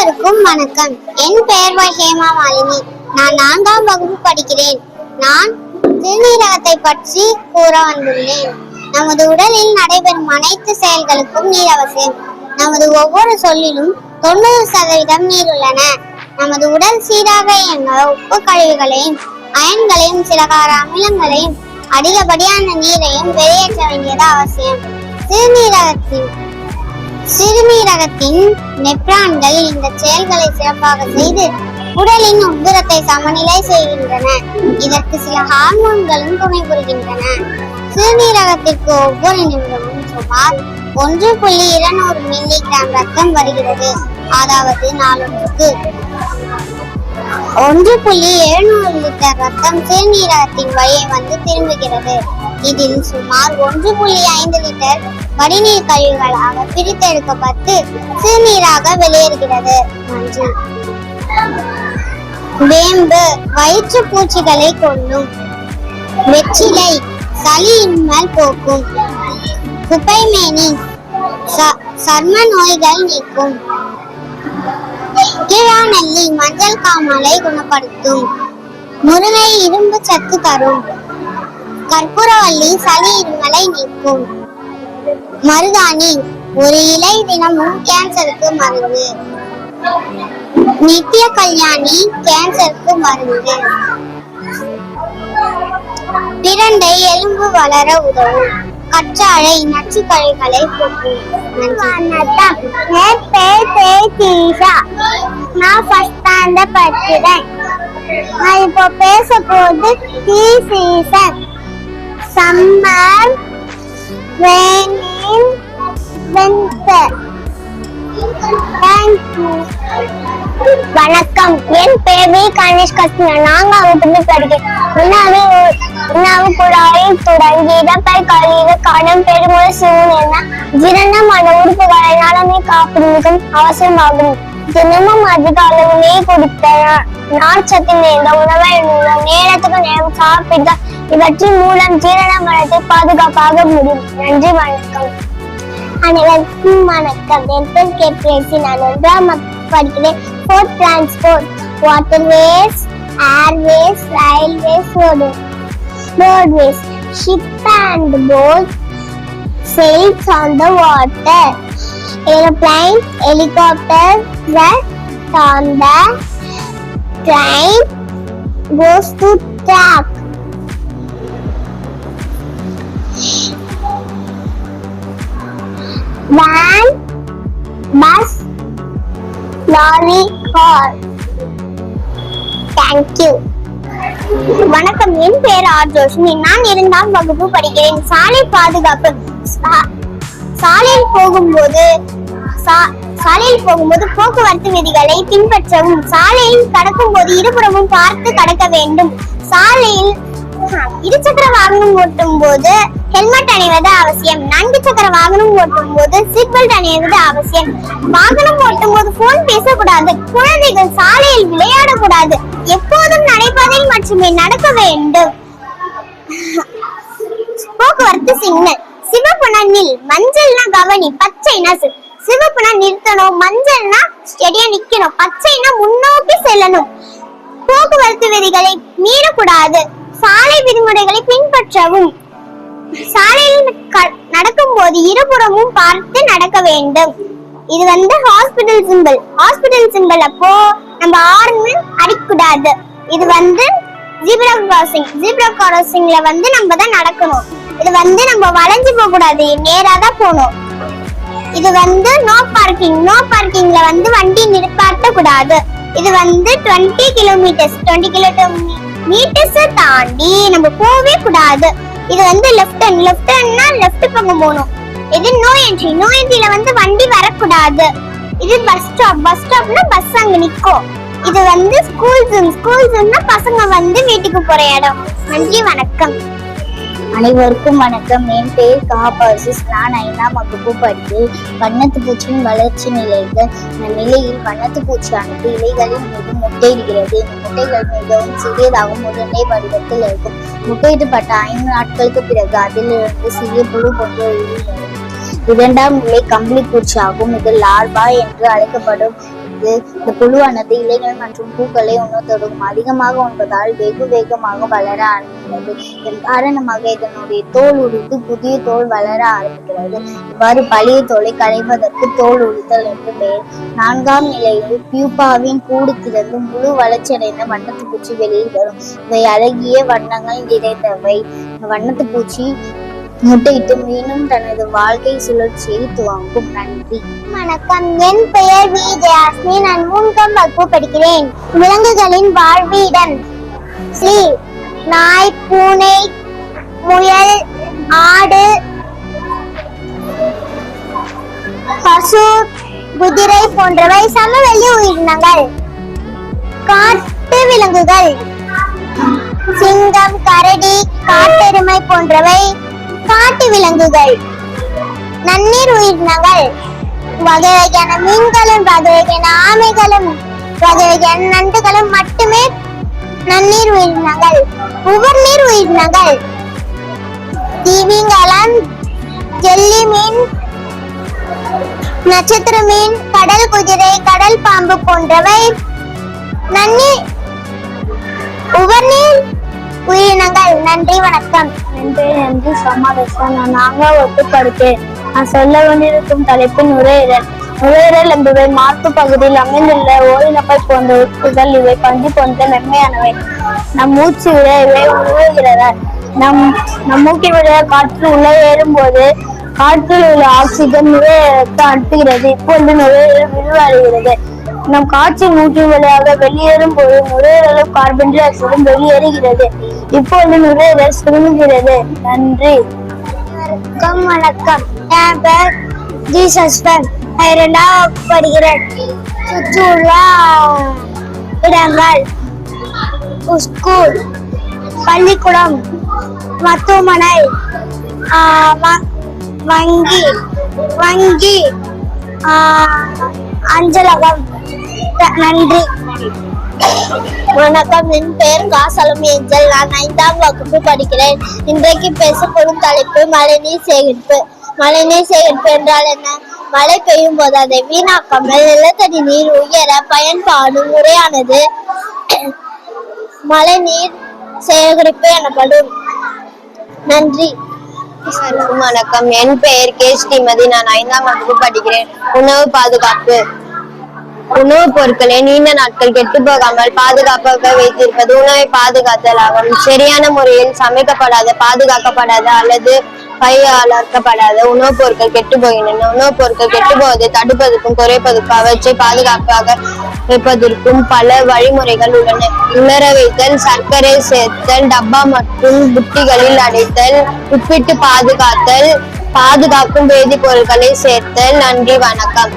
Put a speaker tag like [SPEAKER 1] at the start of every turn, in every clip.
[SPEAKER 1] அனைவருக்கும் வணக்கம். என் பெயர் ஹேமா மாலினி. நான் 4ஆம் வகுப்பு படிக்கிறேன். நான் சிறுநீரகத்தை பற்றி கூற வந்துள்ளேன். நமது உடலில் நடைபெறும் அனைத்து செயல்களுக்கும் நீர் அவசியம். நமது ஒவ்வொரு சொல்லிலும் 90% நீர் உள்ளன. நமது உடல் சீராக இயங்க உப்பு கழிவுகளையும் அயன்களையும் சில கார அமிலங்களையும் அதிகப்படியான நீரையும் வெளியேற்ற வேண்டியது அவசியம். சிறுநீரகத்தின் நெப்ரான்கள் இந்த செயல்களை சிறப்பாக செய்து உடலின் உட்புறத்தை சமநிலை செய்கின்றன. இதற்கு சில ஹார்மோன்களும் துணை புரிகின்றன. சிறுநீரகத்திற்கு ஒவ்வொரு நிமிடமும் சுமார் 1.200 மில்லிகிராம் ரத்தம் வருகிறது. அதாவது நாளொன்றுக்கு 1.700 லிட்டர் ரத்தம் சிறுநீரகத்தின் வழியே வந்து திரும்புகிறது. இதில் சுமார் 1.5 லிட்டர் வடிநீர் கழிவுகளாக பிரித்தெடுக்கப்பட்டு சிறுநீராக வெளியேறுகிறது. நன்றி. வேம்பு வயிற்று பூச்சிகளை கொல்லும். வெற்றிலை சளி இருமல் போக்கும். குப்பைமேனி சர்ம நோய்கள் நீக்கும். கிழாநெல்லி மஞ்சள் காமாலை குணப்படுத்தும். முருங்கை இரும்பு சத்து தரும். கற்பூரவள்ளி சளி இருமலை நீக்கும். மருதாணி ஒரு இலை தினமும் கேன்சருக்கு மருந்து. நித்திய கல்யாணி கேன்சருக்கு மருந்து. பிரண்டை எலும்பு வளர உதவும். கற்றாழை நச்சு கழிவுகளை போக்கும். நான் ஃபர்ஸ்ட் ஸ்டாண்டர்ட் படிக்கிறேன். நான் இப்போ பேச போது tea season. Summer, raining, winter. Thank you. வணக்கம். என் பேர் கணேஷ் கிருஷ்ணா. 4ஆம் வகுப்பு படிக்கிறேன். உணவு குழாயில் தொடங்கி இடப்பை கழிவு கடன் பெருமுறை சூழ்நிலை ஜீரணமான உறுப்புகளை நலமே காப்பது மிகவும் அவசியமாகும். தினமும் அதிக அளவு நெய் குடித்த நார்ச்சத்து நிறைந்த உணவை நேரத்துக்கு நேரம் சாப்பிட்ட இவற்றின் மூலம் ஜீரண மனத்தை பாதுகாப்பாக முடியும். நன்றி. வணக்கம். அனைவருக்கும் வணக்கம். என் பேர் கே பிரேசி. நான் 1ஆம் வகுப்பு படிக்கிறேன். Fourth transport, waterways, Airways, railways, roadways. Ship and boat sails on the water. Aeroplane, helicopter, jet on the train goes to track. Van, bus, lorry, car. Thank you. வணக்கம். என் பெயர் ஜோஷினி. நான் 2ஆம் வகுப்பு படிக்கிறேன். சாலை பாதுகாப்பு. சாலையில் போகும்போது போக்குவரத்து விதிகளை பின்பற்றவும். சாலையில் கடக்கும் போது இருபுறமும் பார்த்து கடக்க வேண்டும். சாலையில் இருசக்கர வாகனம் ஓட்டும் போது ஹெல்மெட் அணிவது அவசியம். 4 சக்கர வாகனம் ஓட்டும் போது சீட் பெல்ட் அணிவது அவசியம். வாகனம் ஓட்டும் போது போன் பேசக்கூடாது. குழந்தைகள் சாலையில் விளையாடக்கூடாது. எப்போதும் நடைபாதையில் மட்டுமே நடக்க வேண்டும். போக்குவரத்து சிக்னல். சிவப்புனா நில், மஞ்சள்னா கவனி, பச்சைனா சிவப்புனா நிறுத்தணும், மஞ்சள்னா ஸ்டெடியா நிக்கணும், பச்சைனா முன்னோக்கி செல்லணும். போக்குவரத்து விதிகளை மீறக்கூடாது. சாலை விதிமுறைகளை பின்பற்றவும். சாலையில் நடக்கும் போது இருபுறமும் பார்த்து நடக்க வேண்டும். இது ஹாஸ்பிடல் சிம்பிள். ஹாஸ்பிடல் சிம்பிள் அப்போ நம்ம ஹார்ன் அடிக்கக்கூடாது. இது ஜீப்ரா கிராசிங். ஜீப்ரா கிராசிங்ல நம்ம தான் நடக்கணும். இது நம்ம வளைஞ்சு போக கூடாது, நேரா தான் போகணும். இது நோ பார்க்கிங். நோ பார்க்கிங்ல வண்டி நிறுத்த கூடாது. இது 20 கிலோமீட்டர்ஸ் தாண்டி நம்ம போகவே கூடாது. இது லெஃப்ட் ஹேண்ட். லெஃப்ட் ஹேண்ட்னா லெஃப்ட் பக்கம் போகணும். இது நோ என்ட்ரி. நோ என்ட்ரில வண்டி வரக்கூடாது. இது பஸ் ஸ்டாப். பஸ் ஸ்டாப்னா பஸ் அங்க நிக்கும். இது ஸ்கூல் ஜோன். ஸ்கூல் ஜோன்னா பசங்க வீட்டுக்கு போற இடம். நன்றி. வணக்கம்.
[SPEAKER 2] அனைவருக்கும் வணக்கம். என் பெயர் காபாசிஸ். நான் 5ஆம் வகுப்பு படிக்கிறேன். வண்ணத்து பூச்சியின் வளர்ச்சி நிலையில் வண்ணத்து பூச்சியானது இலைகளின் மீது முட்டையிடுகிறது. இந்த முட்டைகள் மிகவும் சிறியதாகவும் உருண்டை வடிவத்தில் இருக்கும். முட்டையிடப்பட்ட 5 நாட்களுக்கு பிறகு அதிலிருந்து சிறிய புழு போன்ற உயிரிழக்கும். 2ஆம் நிலை கம்பளி பூச்சி ஆகும். இது லார்வா என்று அழைக்கப்படும். பொழுது இந்த புழுவானது இலைகள் மற்றும் பூக்களை உண்ணத் தொடங்கும். அதிகமாக உண்பதால் வெகு வேகமாக வளர ஆரம்பிக்கிறது. இதன் காரணமாக இதனுடைய தோல் உரித்து புதிய தோல் வளர ஆரம்பிக்கிறது. இவ்வாறு பழைய தோலை களைவதற்கு தோல் உரித்தல் என்று பெயர். 4ஆம் நிலையில் பியூப்பாவின் கூடு திறந்து முழு வளர்ச்சியடைந்த வண்ணத்து பூச்சி வெளியில் வரும். இவை அழகிய வண்ணங்கள் நிறைந்தவை. வண்ணத்து பூச்சி முட்டையிட்டு மீண்டும் தனது வாழ்க்கை சுழற்சியை துவங்கும். நன்றி.
[SPEAKER 1] வணக்கம், என் பெயர் வி ஜெயாஸ்மி. நான் 3ஆம் வகுப்பு படிக்கிறேன். விலங்குகளின் வாழ்விடம் நாய், பூனை, முயல், ஆடு, பசு, குதிரை போன்றவை சமவெளி உயிரினங்கள். காட்டு விலங்குகள் சிங்கம், கரடி, காட்டெருமை போன்றவை காட்டு விலங்குகள். நன்னீர் உயிரினங்கள் வகை வகையான மீன்களும் வகை வகையான ஆமைகளும் வகை வகையான நண்டுகளும் மட்டுமே நன்னீர் உயிரினங்கள். உவர்நீர் உயிரினங்கள் திமிங்கலம், ஜெல்லி மீன், நட்சத்திர மீன், கடல் குதிரை, கடல் பாம்பு போன்றவை நன்னீர் உவர்நீர் உயிரினங்கள். நன்றி, வணக்கம்.
[SPEAKER 2] என் பேர் என்று சமாதேசன். நான் 4ஆம் வகுப்பு படித்தேன். நான் சொல்ல வேண்டியிருக்கும் தலைப்பு நுரையீரல். நுரையீரல் என்பவை மார்பு பகுதியில் அமைந்துள்ள ஓரினப்பை போன்ற உறுப்புகள். இவை பஞ்சு போன்ற மென்மையானவை. நம் மூச்சு விட இவை உருவுகிறது. நம் மூக்கில் விட காற்று உள்ளே ஏறும் போது காற்றில் உள்ள ஆக்சிஜன் நுரையீரலுக்கு அனுப்புகிறது. இப்பொழுது நுரையீரல் விரிவடைகிறது. நம் காற்று மூக்கின் வழியாக வெளியேறும் போது நுரையீரலும் கார்பன் டை ஆக்சைடும் வெளியேறுகிறது. இப்பொழுது நுரையீரல் சுருங்குகிறது. நன்றி.
[SPEAKER 1] வணக்கம், என் பேர் ஜி சஸ்பன். 2ஆம் வகுப்பு படிக்கிறேன். சுற்றியுள்ள இடங்கள் ஸ்கூல், பள்ளிக்கூடம், மருத்துவமனை, வங்கி, அஞ்சலகம். நன்றி.
[SPEAKER 2] வணக்கம், என் பெயர் காசலம் ஏஞ்சல். நான் 5ஆம் வகுப்பு படிக்கிறேன். இன்றைக்கு பேசப்படும் தலைப்பு மழைநீர் சேகரிப்பு. மழைநீர் சேகரிப்பு என்றால் என்ன? மழை பெய்யும் போது அதை வீணாக்காமல் நிலத்தடி நீர் உயர பயன்பாடும் முறையானது மழைநீர் சேகரிப்பு எனப்படும். நன்றி.
[SPEAKER 3] வணக்கம், என் பெயர் கே ஸ்ரீமதி. நான் 5ஆம் வகுப்பு படிக்கிறேன். உணவு பாதுகாப்பு. உணவுப் பொருட்களை நீண்ட நாட்கள் கெட்டு போகாமல் பாதுகாப்பாக வைத்திருப்பது உணவை பாதுகாத்தல் ஆகும். சரியான முறையில் சமைக்கப்படாத, பாதுகாக்கப்படாத அல்லது கையாளக்கப்படாத உணவுப் பொருட்கள் கெட்டு போகின்றன. உணவுப் பொருட்கள் கெட்டு போவதை தடுப்பதற்கும் குறைப்பதற்கும் அவற்றை பாதுகாப்பாக வைப்பதற்கும் பல வழிமுறைகள் உள்ளன. உலர வைத்தல், சர்க்கரை சேர்த்தல், டப்பா மற்றும் புட்டிகளில் அடைத்தல், உப்பிட்டு பாதுகாத்தல், பாதுகாக்கும் வேதிப்பொருட்களை சேர்த்தல். நன்றி, வணக்கம்.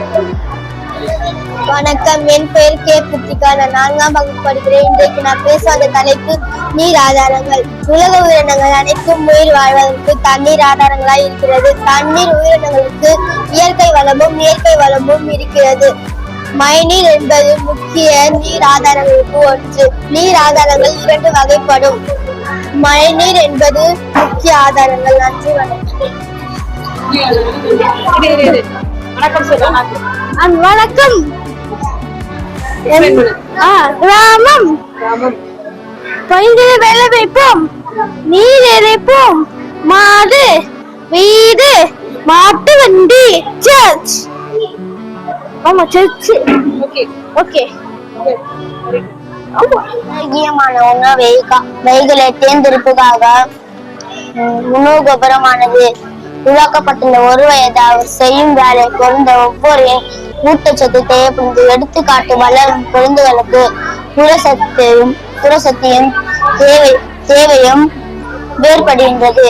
[SPEAKER 2] வணக்கம், என் பெயர் கே புத்திகா. நான் 4ஆம் வகுப்பு படிக்கிறேன். இன்றைக்கு நான் பேசாத தலைப்பு நீர் ஆதாரங்கள். உலக உயிரினங்கள் அனைத்தும் உயிர் வாழ்வதற்கு தண்ணீர் ஆதாரங்களாய் இருக்கிறது. தண்ணீர் உயிரினங்களுக்கு இயற்கை வளமும் இருக்கிறது. மழைநீர் என்பது முக்கிய நீர் ஆதாரங்களுக்கு ஒன்று. நீர் ஆதாரங்கள் 2 வகைப்படும். மழைநீர் என்பது முக்கிய ஆதாரங்கள். நன்றி, வணக்கம்.
[SPEAKER 1] வணக்கம். கிராமம் பயிர்களை வேலை வைப்போம், நீர் இறைப்போம், மாடு, வீடு, மாட்டு வண்டி, சர்ச். ஆமா, சர்ச். ஓகே.
[SPEAKER 2] முக்கியமான உணவுகளை தேர்ந்தெடுப்பதாக உணவு கோபுரமானது உருவாக்கப்பட்டுள்ள. ஒரு வயது அவர் செய்யும் வேலை பொருந்த ஒவ்வொரு ஊட்டச்சத்து தேவைப்படுது. எடுத்துக்காட்டு, வளரும் குழந்தைகளுக்கு புரசத்தையும் தேவையும் வேறுபடுகின்றது.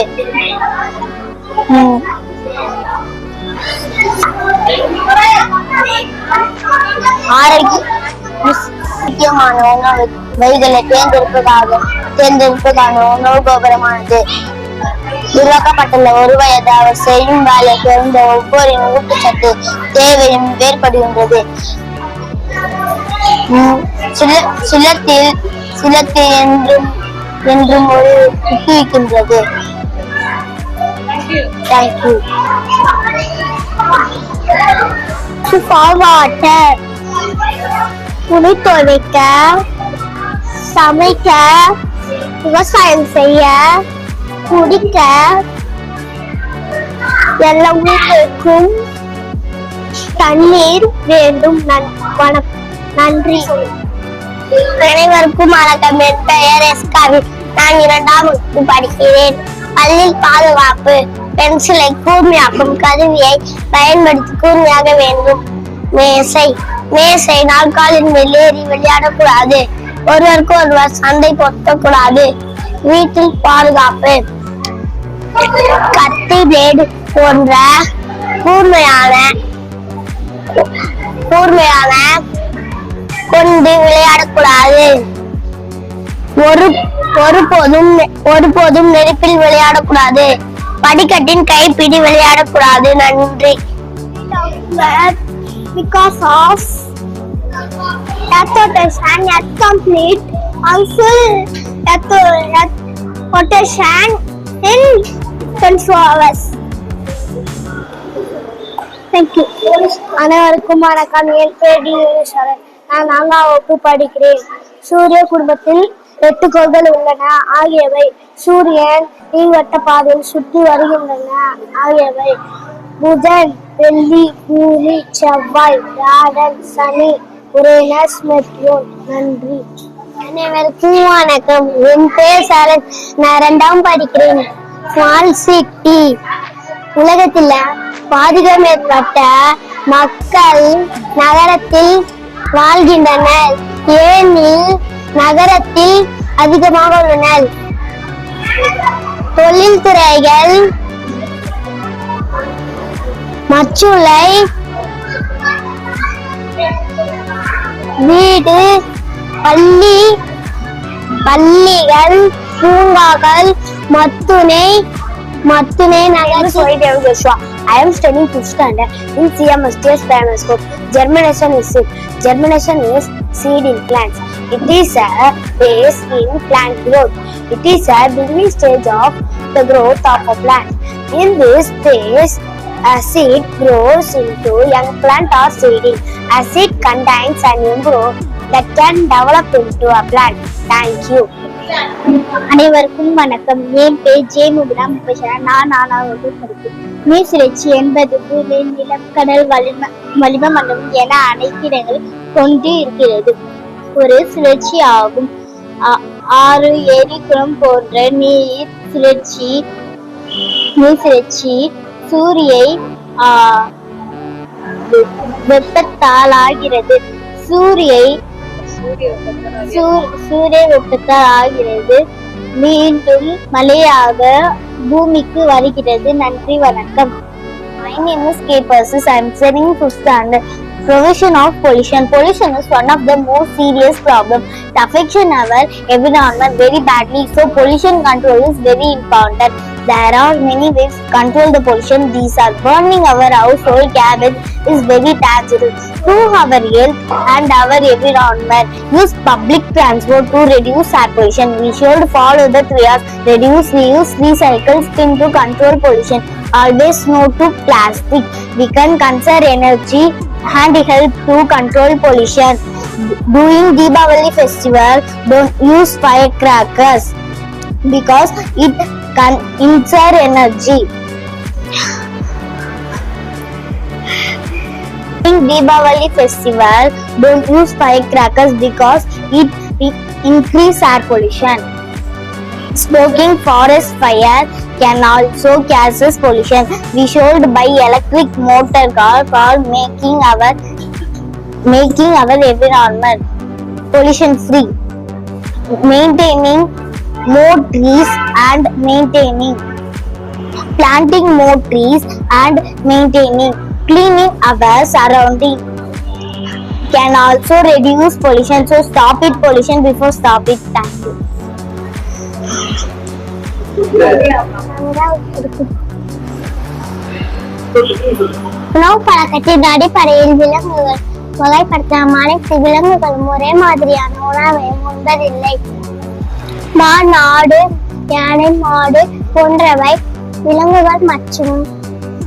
[SPEAKER 2] முக்கியமான உணவுகளை தேர்ந்தெடுப்பதான உணவு கோபுரமானது உருவாக்கப்பட்டுள்ள. ஒரு வயது அவர் செய்யும் வேலை பிறந்த ஒவ்வொரு ஊட்டச்சத்து தேவையும் வேறுபடுகின்றது. சிலத்தில் என்றும் ஒரு ஊக்குவிக்கின்றது. தேங்க்யூ.
[SPEAKER 1] water. துணி துவைக்க, சமைக்க, விவசாயம் செய்ய, குடிக்க எல்லா உயிர்களுக்கும் தண்ணீர் வேண்டும். நன்றி. அனைவருக்கும் வணக்கம். என் பெயர் எஸ்காவி. நான் 2ஆம் வகுப்பு படிக்கிறேன். பள்ளியில் பாதுகாப்பு. பென்சிலை கூர்மையாக்கும் கருவியை பயன்படுத்தி கூர்மையாக வேண்டும். மேசை நாற்காலின் மேல் ஏறி விளையாடக்கூடாது. ஒருவருக்கு ஒருவர் சண்டை போட்டக்கூடாது. வீட்டில் பாதுகாப்பு. கத்தி, பிளேடு போன்ற கூர்மையான கொண்டு விளையாடக்கூடாது. ஒருபோதும் நெருப்பில் விளையாடக்கூடாது. படிக்கட்டின் கைப்பிடி விளையாடக்கூடாது. நன்றி. Because of rotation, earth complete harmful rotation in 24 hours. Thank you. அனைவருக்கும் வணக்கம். என் பேர் டி. சரண். நான் 4ஆம் வகுப்பு படிக்கிறேன். சூரிய குடும்பத்தில் 8 கோள்கள் உள்ளன. ஆகியவை சூரியன் நீள்வட்ட பாதையில் சுற்றி வருகின்றன. ஆகியவை புதன், வெள்ளி, பூமி, செவ்வாய், வியாழன், சனி, உரேனஸ், மெர்க்குரி. நன்றி. அனைவருக்கும் வணக்கம். என் பேர் சரண். நான் 2ஆம் படிக்கிறேன். Small city. உலகத்தில் பாதிக்கம் ஏற்பட்ட மக்கள் நகரத்தில் வாழ்கின்றனர். ஏனெனில் நகரத்தில் அதிகமாக உள்ளனர். தொழில்துறைகள் மச்சுளை வீடு, பள்ளிகள், பூங்காக்கள், மத்துணை நகர். I am studying 5th standard in CMSTS primary school. Germination is seed in plants. It is a phase in plant growth. It is a beginning stage of the growth of a plant. In this phase, a seed grows into young plant or seedling. A seed contains an embryo that can develop into a plant. Thank you.
[SPEAKER 2] அனைவருக்கும் வணக்கம். என் பேர் J. Mubina முப்பேஷன். நான் 4ஆம் வகுப்பு படிக்கிறேன். நீர்சுழற்சி என்பது பூமி, நிலம், கடல், வளிமண்டலம் என அனைத்து இடங்களும் கொண்டு இருக்கிறது. ஒரு சுழற்சி ஆகும். ஆறு, ஏரி, குளம் போன்ற நீர் சுழற்சி சூரிய வெப்பத்தால் ஆகிறது. சூரிய வெப்பத்தால் ஆகிறது. மீண்டும் மழையாக பூமிக்கு வருகிறது. நன்றி, வணக்கம்.
[SPEAKER 3] My name is K. Persis. I am studying 5th standard. Prevention of pollution. Pollution is one of the most serious problems. It affects our environment very badly. So pollution control is very important. There are many ways to control the pollution. These are burning our household garbage is very dangerous to our health and our environment. Use public transport to reduce air pollution. We should follow the 3 R's: reduce, reuse, recycle, spin to control pollution. Always no to plastic. We can conserve energy and help to control pollution. During Deepavali festival, don't use firecrackers because it can conserve energy. During Deepavali festival, don't use firecrackers because it increase air pollution. Smoking forest fire can also causes pollution. We should buy electric motor car for making our environment pollution free. Maintaining more trees and planting more trees and cleaning our surrounding can also reduce pollution. So stop it pollution before stop it. Thank you.
[SPEAKER 1] உணவு பழக்கத்தின் அடிப்படையில் விலங்குகள் வகைப்படுத்தலாம். அனைத்து விலங்குகளும் ஒரே மாதிரியான உணவை உண்பதில்லை. மான், ஆடு, யானை, மாடு போன்றவை விலங்குகள் மற்றும்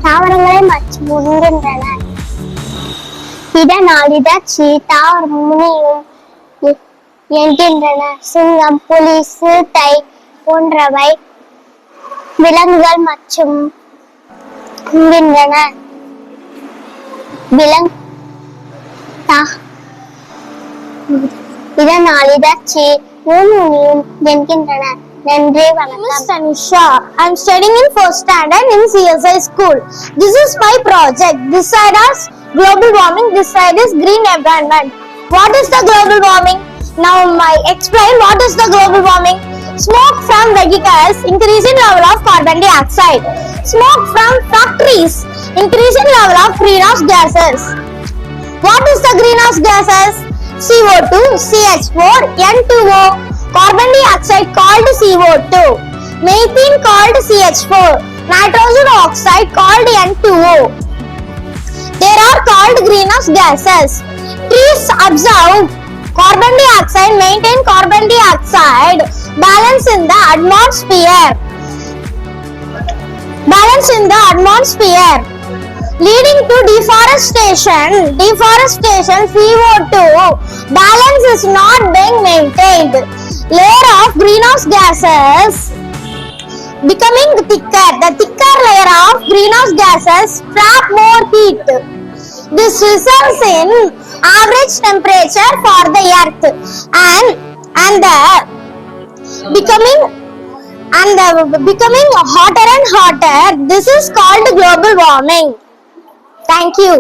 [SPEAKER 1] தாவரங்களை மற்றும் உண்கின்றன. இதனாலிதான் சீதா முனியும் என்கின்றன. சிங்கம், புலி, சிறுத்தை போன்றவை விலங்குகள் மற்றும் என்கின்றன. இதனாலிதான் முனியும் என்கின்றன. நன்றி, வணக்கம்.
[SPEAKER 2] Tanisha. I'm studying in 4th standard in CSI school. This is my project. This side is global warming. This side is green environment. What is the global warming? Now I explain what is the global warming. Smoke from vehicles increasing level of carbon dioxide. Smoke from factories increasing level of greenhouse gases. What is the greenhouse gases? CO2, CH4, N2O. Carbon dioxide called CO2. Methane called CH4. Nitrogen oxide called N2O. They are called greenhouse gases. Trees absorb carbon dioxide, maintain carbon dioxide balance in the atmosphere. Leading to deforestation. CO2 balance is not being maintained. Layer of greenhouse gases becoming thicker. The thicker layer of greenhouse gases trap more heat. This results in average temperature for the earth and becoming hotter and hotter. This is called global warming. Thank you.